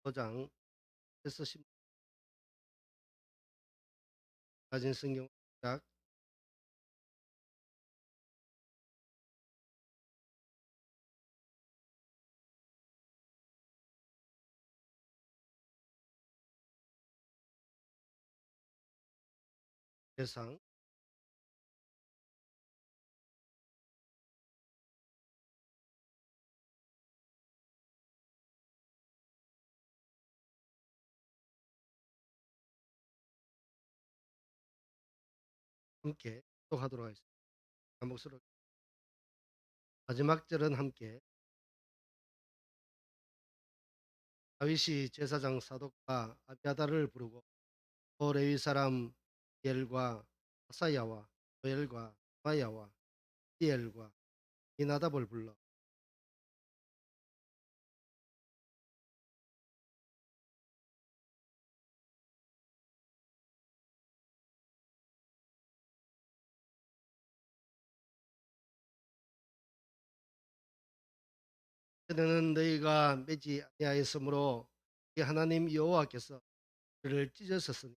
5장 에서 10 가진 성경 작 대상 함께독하도록 하겠습니다. 한 목소리로 마지막 절은 함께 다윗이 제사장 사독과 아비아다를 부르고 또 레위 사람 엘과 아사야와 조엘과 마야와 디엘과 이나답을 불러 그는 너희가 매지 아니하였으므로 이 하나님 여호와께서 그를 찢으셨으니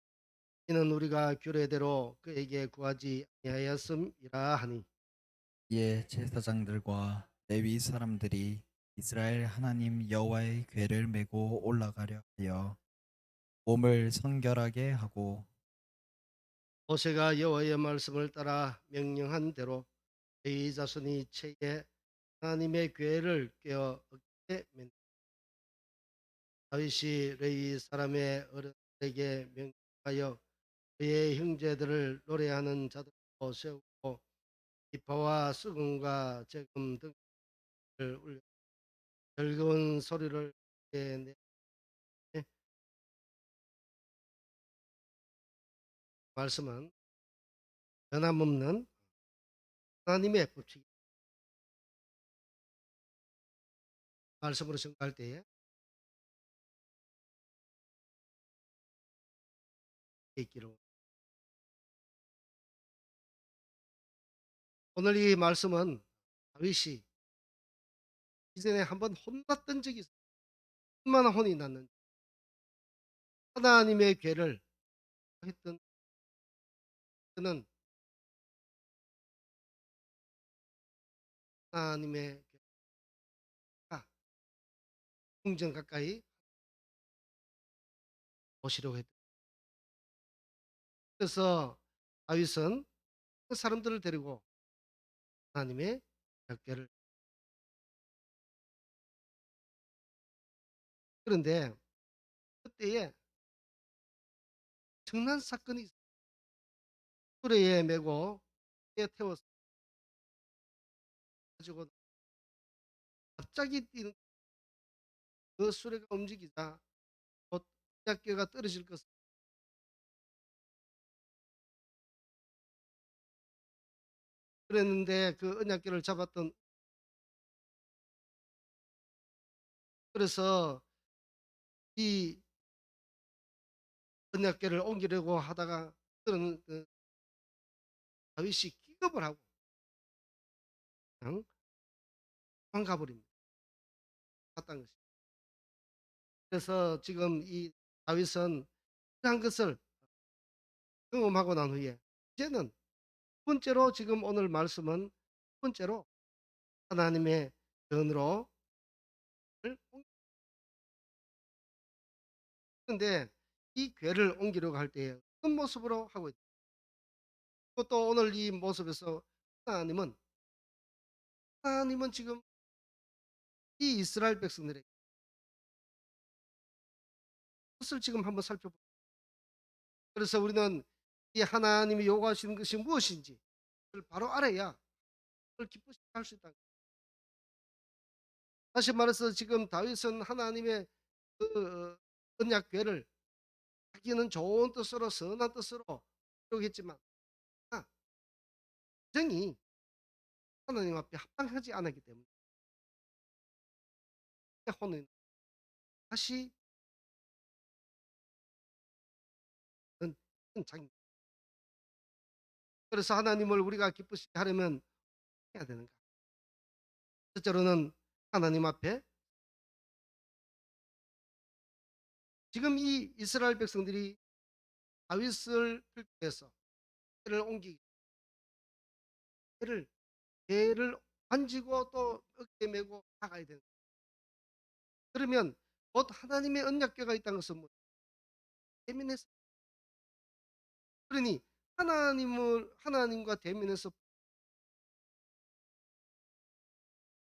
이는 우리가 규례대로 그에게 구하지 아니하였음이라 하니 이에 제사장들과 레위 사람들이 이스라엘 하나님 여호와의 궤를 메고 올라가려 하여 몸을 성결하게 하고 모세가 여호와의 말씀을 따라 명령한 대로 레위 자손이 채에 하나님의 궤를 꿰어 어깨에 맨 다윗이 레위 사람의 어른에게 명령하여 그의 형제들을 노래하는 자들로 세우고 기파와 수금과 재금 등을 울려 즐거운 소리를 내네 말씀은 변함없는 하나님의 법칙 말씀으로 증거할 때에 있기로 오늘 이 말씀은 다윗이 이전에 한번 혼났던 적이 있어요. 얼마나 혼이 났는지 하나님의 궤를 했던 그는 하나님의 궤가 궁전 가까이 오시려고 했다. 그래서 다윗은 그 사람들을 데리고 하나님의 궤를 그런데 그때에 청난 사건이 있어요. 수레에 메고 에 태워서 가지고 갑자기 뛰는 그 수레가 움직이자 곧 언약궤가 떨어질 것을 그랬는데 그 언약궤를 잡았던 그래서 이 언약궤를 옮기려고 하다가 그런 다윗이 기겁을 하고 그냥 도망가버립니다. 갔다는 것이. 그래서 지금 이 다윗은 한 것을 경험하고 난 후에 이제는 두 번째로 지금 오늘 말씀은 두 번째로 하나님의 전으로 옮기는데 이 궤를 옮기려고 할 때에 어떤 모습으로 하고 있다. 또 오늘 이 모습에서 하나님은 하나님은 지금 이 이스라엘 백성들에게 그것을 지금 한번 살펴보죠. 그래서 우리는 이 하나님이 요구하시는 것이 무엇인지 그걸 바로 알아야 그걸 기쁘시게 할 수 있다. 다시 말해서 지금 다윗은 하나님의 그 언약궤를 자기는 좋은 뜻으로 선한 뜻으로 하겠지만 정이 하나님 앞에 합당하지 않았기 때문에 혼은 다시 장 그래서 하나님을 우리가 기쁘시게 하려면 해야 되는가? 첫째로는 하나님 앞에 지금 이 이스라엘 백성들이 다윗을 필두해서 를 옮기기 를 배를 만지고 또 어깨에 메고 나가야 되는 거예요. 그러면 곧 하나님의 언약궤가 있다는 것은 뭐 대면해서 그러니 하나님과 대면해서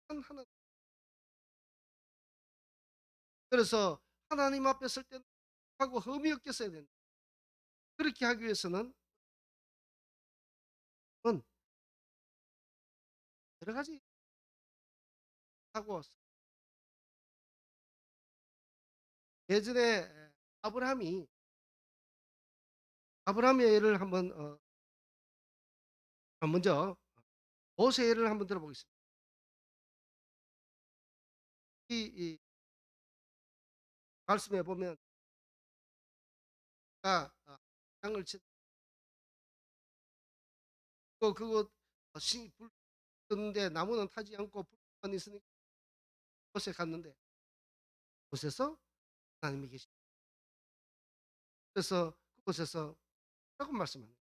하나 그래서 하나님 앞에 설 때는 하고 흠이 없게 써야 된다. 그렇게 하기 위해서는 그건 여러 가지 하고 예전에 아브라함이 아브라함의 예를 한번 먼저 모세 예를 한번 들어보겠습니다. 이 말씀에 보면 땅을 치고 그거 불 끄는데 나무는 타지 않고 불만 있으니까 곳에 갔는데 곳에서 하나님이 계시. 그래서 그곳에서 라고 말씀합니다.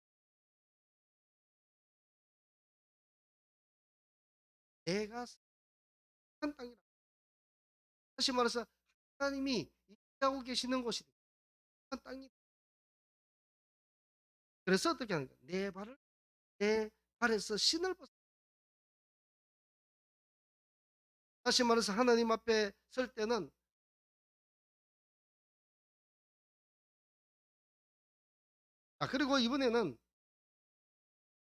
내가 산 땅이라. 다시 말해서 하나님이 임하고 계시는 곳이 산 땅이. 그래서 어떻게 하는 거야? 내 발에서 신을 벗어. 다시 말해서 하나님 앞에 설 때는 그리고 이번에는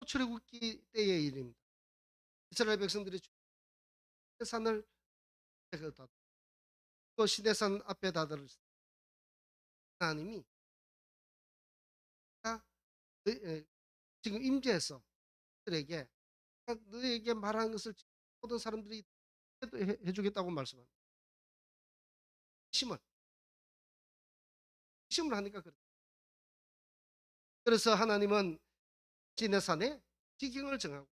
출애굽기 때의 일입니다. 이스라엘 백성들이 시내산을 또 시내산 앞에 다들 하나님이 다 지금 임재해서 들에게 너에게 말하는 것을 모든 사람들이 해주겠다고 말씀합니다. 심을 심을 하니까 그래. 그래서 하나님은 시내산에 지경을 정하고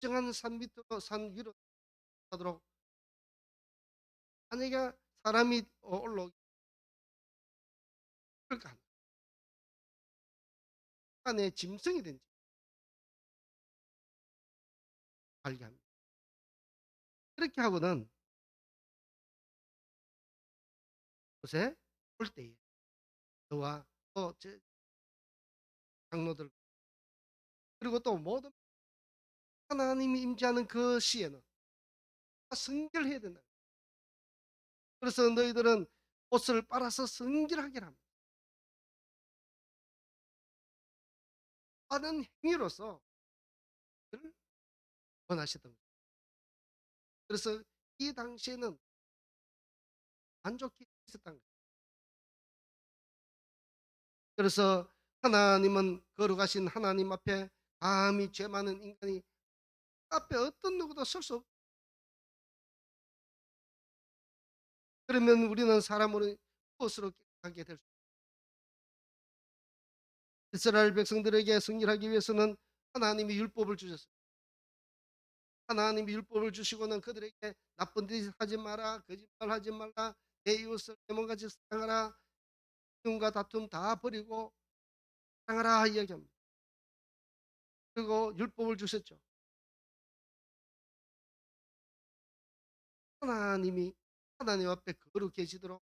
정한 산 밑으로 산 위로 가도록 만약에 사람이 올라오기 그러니까 안에 짐승이 된지 알게 합니다. 그렇게 하고는 곳에 올 때에 저와 또 제 장로들 그리고 또 모든 하나님이 임재하는 그 시에는 다 성결해야 된다. 그래서 너희들은 옷을 빨아서 성결하게 합니다. 하는 행위로서 그를 원하셨던 거예요. 그래서 이 당시에는 만족히 있었던 거예요. 그래서 하나님은 거룩하신 하나님 앞에 감히 죄 많은 인간이 앞에 어떤 누구도 설 수 없. 그러면 우리는 사람으로 무엇으로 하게 될 수. 이스라엘 백성들에게 승리하기 위해서는 하나님이 율법을 주셨어요. 하나님이 율법을 주시고는 그들에게 나쁜 짓 하지 마라, 거짓말하지 말라, 내 이웃을 내 몸같이 사랑하라, 미움과 다툼 다 버리고 사랑하라 이야기합니다. 그리고 율법을 주셨죠. 하나님이 하나님 앞에 거룩해지도록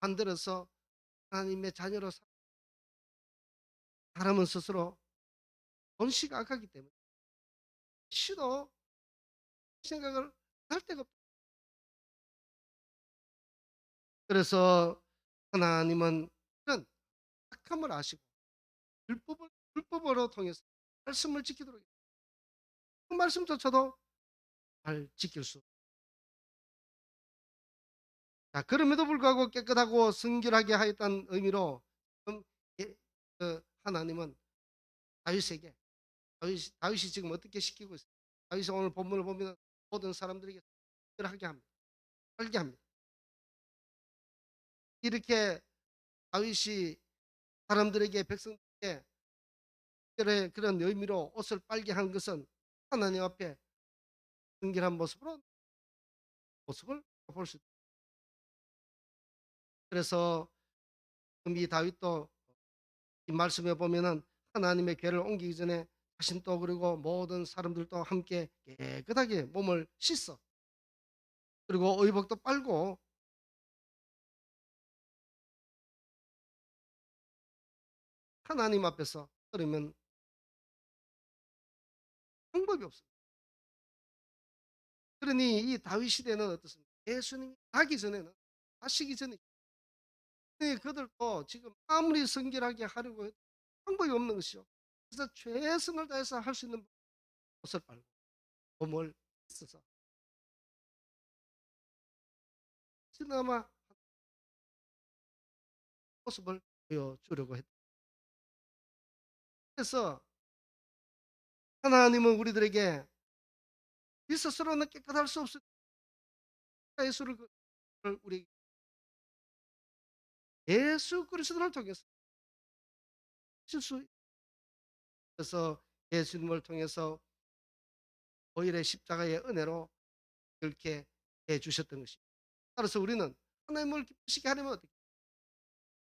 만들어서 하나님의 자녀로 사람은 스스로 본시가 악하기 때문에 시도 생각을 할 데가 없다. 그래서 하나님은 이런 악함을 아시고 율법으로 통해서 말씀을 지키도록 했어요. 그 말씀조차도 잘 지킬 수. 그럼에도 불구하고 깨끗하고 성결하게 하였다는 의미로 지금 하나님은 다윗에게 다윗이 지금 어떻게 시키고 있어요? 다윗이 오늘 본문을 보면 모든 사람들에게 성결하게 합니다. 빨게 합니다. 이렇게 다윗이 사람들에게 백성들에게 그런 의미로 옷을 빨게 한 것은 하나님 앞에 순결한 모습을 볼 수 있다. 그래서 그럼 이 다윗도 이 말씀에 보면은 하나님의 궤를 옮기기 전에 자신도 그리고 모든 사람들도 함께 깨끗하게 몸을 씻어 그리고 의복도 빨고 하나님 앞에서 그러면 방법이 없어요. 그러니 이 다윗 시대는 어떻습니까? 예수님이 가기 전에는 가시기 전에 그들도 지금 아무리 성결하게 하려고 해도 방법이 없는 것이죠. 그래서 최선을 다해서 할 수 있는 옷을 빨고 몸을 씻어서 그나마 모습을 보여주려고 했다. 그래서 하나님은 우리들에게 이 스스로는 깨끗할 수 없을 때 예수를 우리 예수 그리스도를 통해서 하실 수 있어서 예수님을 통해서 오히려 십자가의 은혜로 이렇게 해 주셨던 것입니다. 따라서 우리는 하나님을 기쁘시게 하려면 어떻게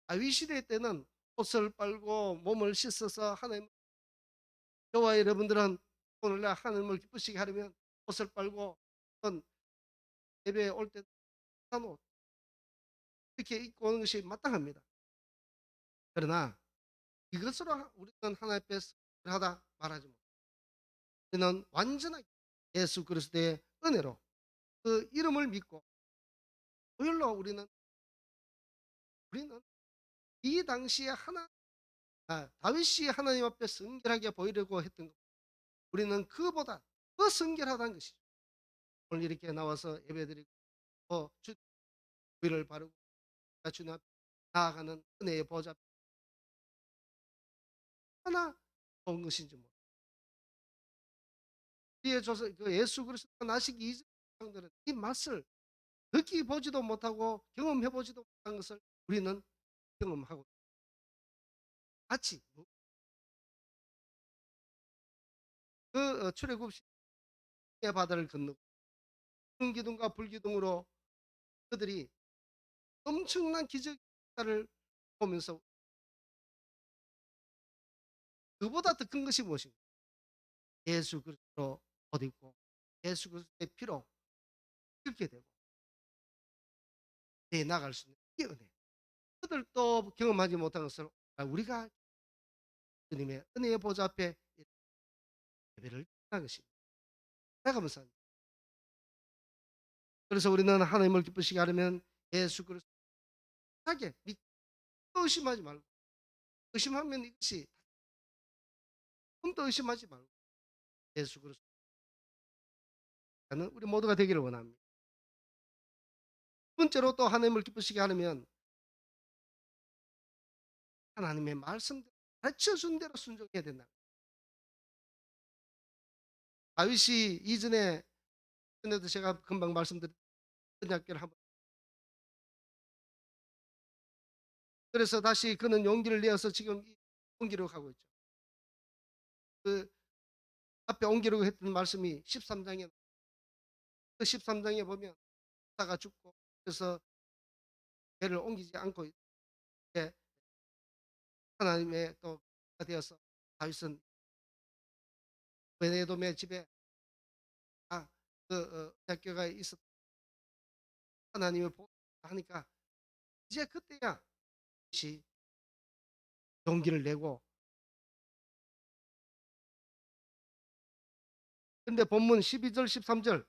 다윗 시대 때는 옷을 빨고 몸을 씻어서 하나님 저와 여러분들은 오늘날 하나님을 기쁘시게 하려면 옷을 빨고 어떤 예배에 올 때 한 옷 이렇게 입고 오는 것이 마땅합니다. 그러나 이것으로 우리는 하나님 앞에 하다 말하지 못. 우리는 완전하게 예수 그리스도의 은혜로 그 이름을 믿고 오일로 우리는 이 당시에 다윗이 하나님 앞에 성결하게 보이려고 했던 것 우리는 그보다 더 성결하다는 것이죠. 오늘 이렇게 나와서 예배드리고 주의를 바르고 주님 앞에 나아가는 은혜의 보좌 하나 좋은 것인지 모릅니다. 우리의 조선 그 예수 그리스도가 나시기 이전 사람들은 이 맛을 느끼 보지도 못하고 경험해 보지도 못한 것을 우리는 경험하고 같이 그 출애굽 시의 바다를 건너고 푸른 기둥과 불기둥으로 그들이 엄청난 기적을 보면서 그보다 더 큰 것이 무엇인가? 예수 그리스도로 옷 입고 예수 그리스도의 피로 이렇게 되고 내 나갈 수 있는 이 은혜. 그들도 경험하지 못한 것을 우리가 주님의 은혜의 보좌 앞에 예배를 드리는 것입니다. 내가 감사합니다. 그래서 우리는 하나님을 기쁘시게 하려면 예수 그리스도하게 믿고 의심하지 말고 의심하면 이것이 조금 더 의심하지 말고 예수 그리스도는 우리 모두가 되기를 원합니다. 두 번째로 또 하나님을 기쁘시게 하려면 하나님의 말씀대로 가르쳐준 대로 순종해야 된다. 다윗이 전에도 제가 금방 말씀드린 언약궤를 한번 그래서 다시 그는 용기를 내어서 지금 옮기려고 하고 있죠. 그 앞에 옮기려고 했던 말씀이 13장에 그 13장에 보면 사가 죽고 그래서 배를 옮기지 않고 이제 하나님의 또 되어서 다윗은 베네돔의 집에 언약궤가 있었 하나님을 하니까 이제 그때야 다시 용기를 내고 근데 본문 12절 13절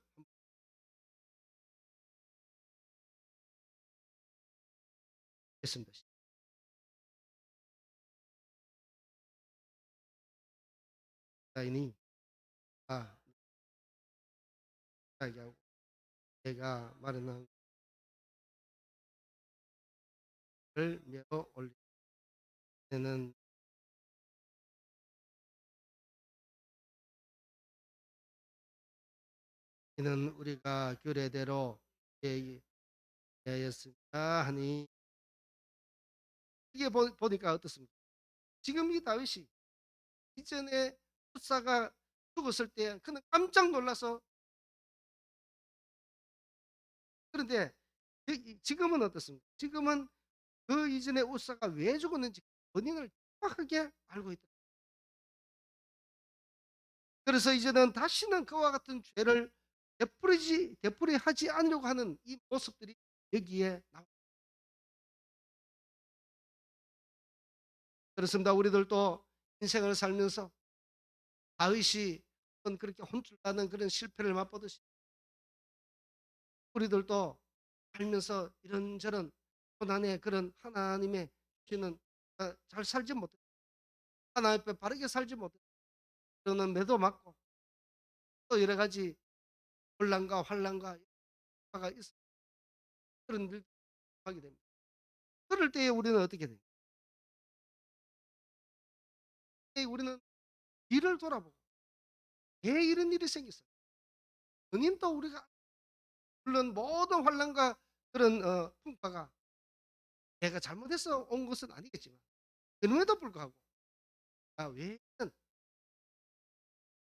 했습니다. 다인이 이야기하고 내가 마련한 를 메어 올리는 이는 우리가 규례대로 예하였습니다 하니 이게 보니까 어떻습니까? 지금 이 다윗이 이전에 숫사가 죽었을 때 그는 깜짝 놀라서 그런데 지금은 어떻습니까? 지금은 그 이전에 우사가 왜 죽었는지 원인을 정확하게 알고 있다. 그래서 이제는 다시는 그와 같은 죄를 되풀이하지 않으려고 하는 이 모습들이 여기에 나옵니다. 그렇습니다. 우리들도 인생을 살면서 다윗이 그렇게 혼쭐나는 그런 실패를 맛보듯이 우리들도 살면서 이런저런 고난의 그런 하나님의 주시는 잘 살지 못해 하나님 앞에 바르게 살지 못해 그러는 매도 맞고 또 여러 가지 혼란과 환란과 가 있어 그런 일 하게 됩니다. 그럴 때에 우리는 어떻게 돼요? 우리는 뒤를 돌아보고 왜 이런 일이 생겼어요? 원인도 우리가 물론 모든 환란과 그런 풍파가 내가 잘못해서 온 것은 아니겠지만 그럼에도 불구하고 왜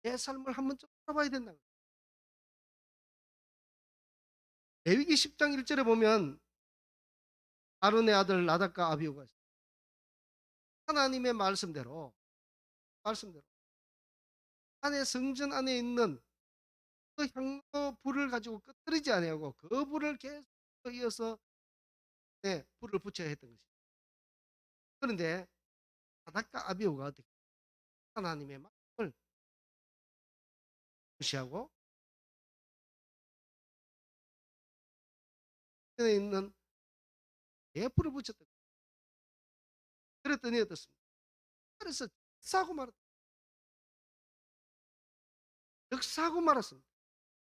내 삶을 한번 좀 돌아봐야 된다. 레위기 10장 1절에 보면 아론의 아들 나답과 아비후가 하나님의 말씀대로 안에 성전 안에 있는 그 향로 불을 가지고 끄트리지 아니하고 그 불을 계속 이어서 불을 붙여야 했던 것이죠. 그런데 나답과 아비후가 어떻게 하나님의 말씀을 무시하고 안에 있는 불을 붙였던 거예요. 그랬더니 어떻습니까? 그래서 싸고 말았 역사하고 말았습니다.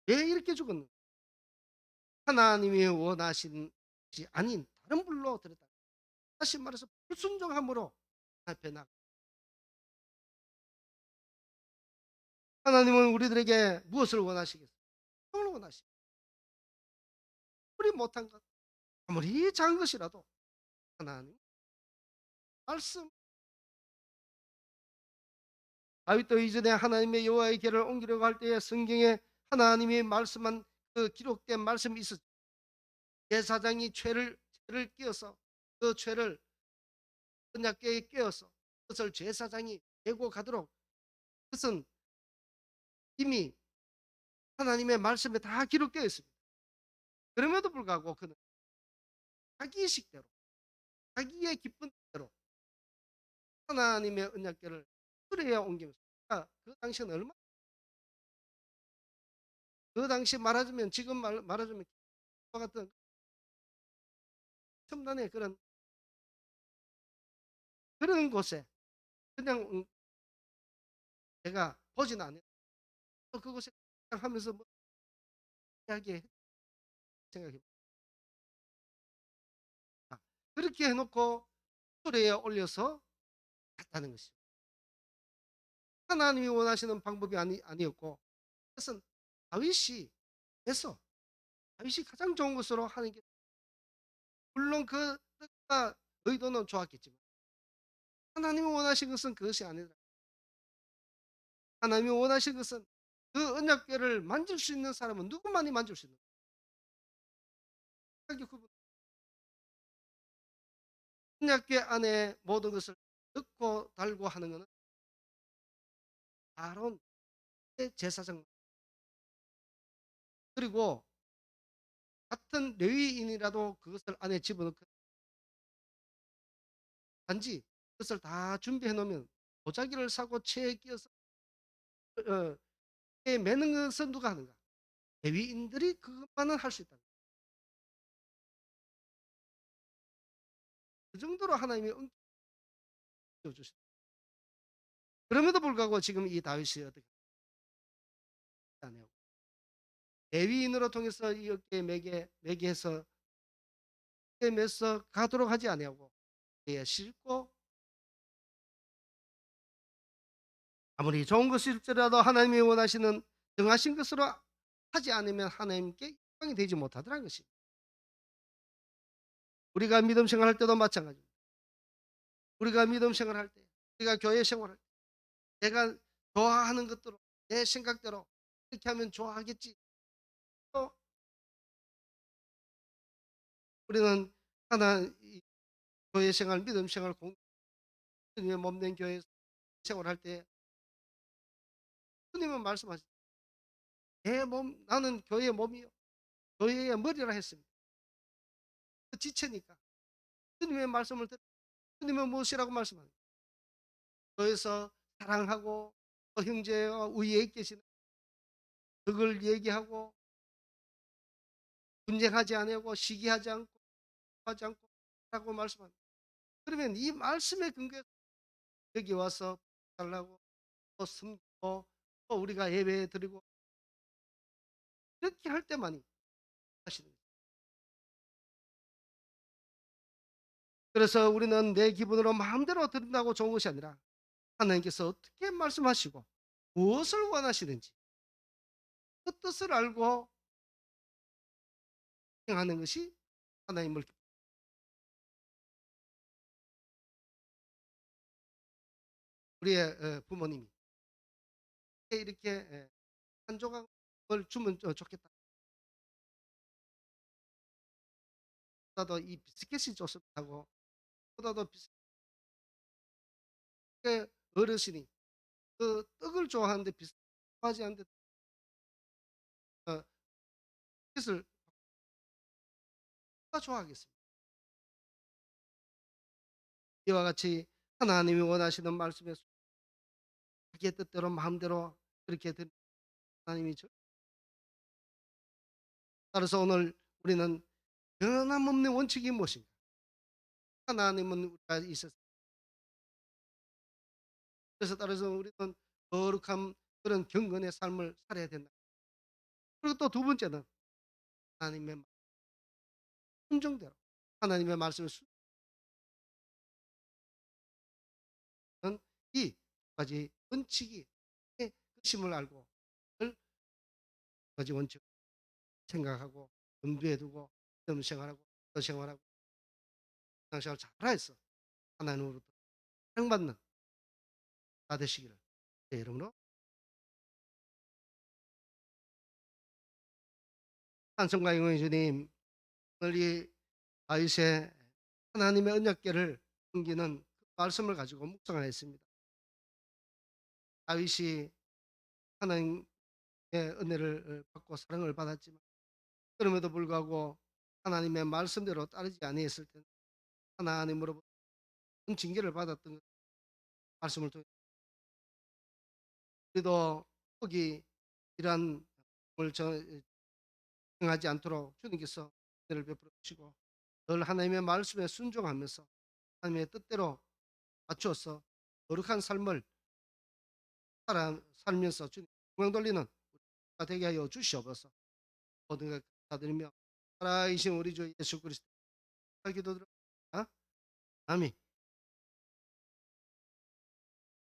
왜 이렇게 죽었는가? 하나님이 원하신 것이 아닌 다른 불로 들었다. 다시 말해서 불순종함으로 앞에 나. 하나님은 우리들에게 무엇을 원하시겠어요? 뭘 원하시? 우리 못한 것 아무리 작은 것이라도 하나님 말씀. 다윗도 이전에 하나님의 여호와의 궤를 옮기려고 할 때에 성경에 하나님이 말씀한 그 기록된 말씀이 있었죠. 제사장이 죄를 끼어서 그 죄를 언약궤에 끼어서 그것을 제사장이 메고 가도록 그것은 이미 하나님의 말씀에 다 기록되어 있습니다. 그럼에도 불구하고 그는 자기 식대로 자기의 기쁜 대로 하나님의 언약궤를 수레에 옮기면서 그 당시는 얼마 그 당시 말하자면 지금 말하자면 그와 같은 첨단의 그런 곳에 그냥 내가 보지는 않아요. 그곳에 하면서 뭐 이야기해 생각해 그렇게 해놓고 수레에 올려서 갔다는 것이죠. 하나님이 원하시는 방법이 아니었고 그것은 다윗이 해서 다윗이 가장 좋은 것으로 하는 게 물론 그 뜻과 의도는 좋았겠지만 하나님이 원하신 것은 그것이 아니라 하나님이 원하신 것은 그 언약궤를 만질 수 있는 사람은 누구만이 만질 수 있는 거예요. 언약궤 안에 모든 것을 넣고 달고 하는 것은 아론 제사장 그리고 같은 레위인이라도 그것을 안에 집어넣고 단지 그것을 다 준비해 놓으면 도자기를 사고 채에 끼어서 채에 매는 것은 누가 하는가? 레위인들이 그것만은 할 수 있다. 그 정도로 하나님이 은혜를 주셨다. 그럼에도 불구하고 지금 이 다윗이 어떻게 하냐고 레위인으로 통해서 이 어깨에 매개해서 매서 가도록 하지 아니하고 그에 싣고 아무리 좋은 것일지라도 하나님이 원하시는 정하신 것으로 하지 않으면 하나님께 영광이 되지 못하더라는 것입니다. 우리가 믿음 생활할 때도 마찬가지입니다. 우리가 믿음 생활할 때 우리가 교회 생활할 때 내가 좋아하는 것대로 내 생각대로 이렇게 하면 좋아하겠지. 또 우리는 하나 교회 생활, 믿음 생활, 주님의 몸된 교회 생활할 때 주님은 말씀하시 내 몸 나는 교회의 몸이요 교회의 머리라 했습니다. 그 지체니까 주님의 말씀을 듣 주님은 무엇이라고 말씀합니까? 교회에서 사랑하고 또 형제와 위에 계시는 그걸 얘기하고 분쟁하지 아니하고 시기하지 않고 하지 않고 라고 말씀합니다. 그러면 이 말씀의 근거에 여기 와서 달라고 또 섬기고 또 우리가 예배 드리고 이렇게 할 때만이 하시는 거예요. 그래서 우리는 내 기분으로 마음대로 드린다고 좋은 것이 아니라 하나님께서 어떻게 말씀하시고 무엇을 원하시는지 그 뜻을 알고 행하는 것이 하나님을 우리의 부모님이 이렇게 한 조각을 주면 좋겠다. 보다도 이 비스켓이 좋습니다고 보다도 비스켓 어르신이 그 떡을 좋아하는데 비스켓 좋아하지 않는데 어, 비스켓을 누가 좋아하겠습니까? 이와 같이 하나님이 원하시는 말씀에 자기의 뜻대로 마음대로 그렇게 된 하나님이 따라서 오늘 우리는 변함없는 원칙이 무엇인가? 하나님은 우리가 있었습니다. 그래서 따라서 우리는 거룩한 그런 경건의 삶을 살아야 된다. 그리고 또 두 번째는 하나님의 순종대로 하나님의 말씀을 순종하는 이 가지 원칙이 핵심을 알고 그 가지 원칙 생각하고 염두에 두고 믿음 생활하고 또 생활하고 신앙생활 잘하여서 하나님으로부터 사랑받는 나 되시기를 제 이름으로 찬송가 영광의 주님 오늘 이 다윗의 하나님의 언약궤를 섬기는 그 말씀을 가지고 묵상을 했습니다. 다윗이 하나님의 은혜를 받고 사랑을 받았지만 그럼에도 불구하고 하나님의 말씀대로 따르지 아니했을 때 하나님으로부터 큰 징계를 받았던 말씀을 통해 우리도 혹이 이러한 을 정하지 않도록 주님께서 은혜를 베풀어 주시고 늘 하나님의 말씀에 순종하면서 하나님의 뜻대로 맞추어서 거룩한 삶을 살면서 주님 영광 돌리는 우리가 되게 하여 주시옵소서. 모든 것 감사드리며 살아계신 우리 주 예수 그리스도 기도드립니다. 아멘.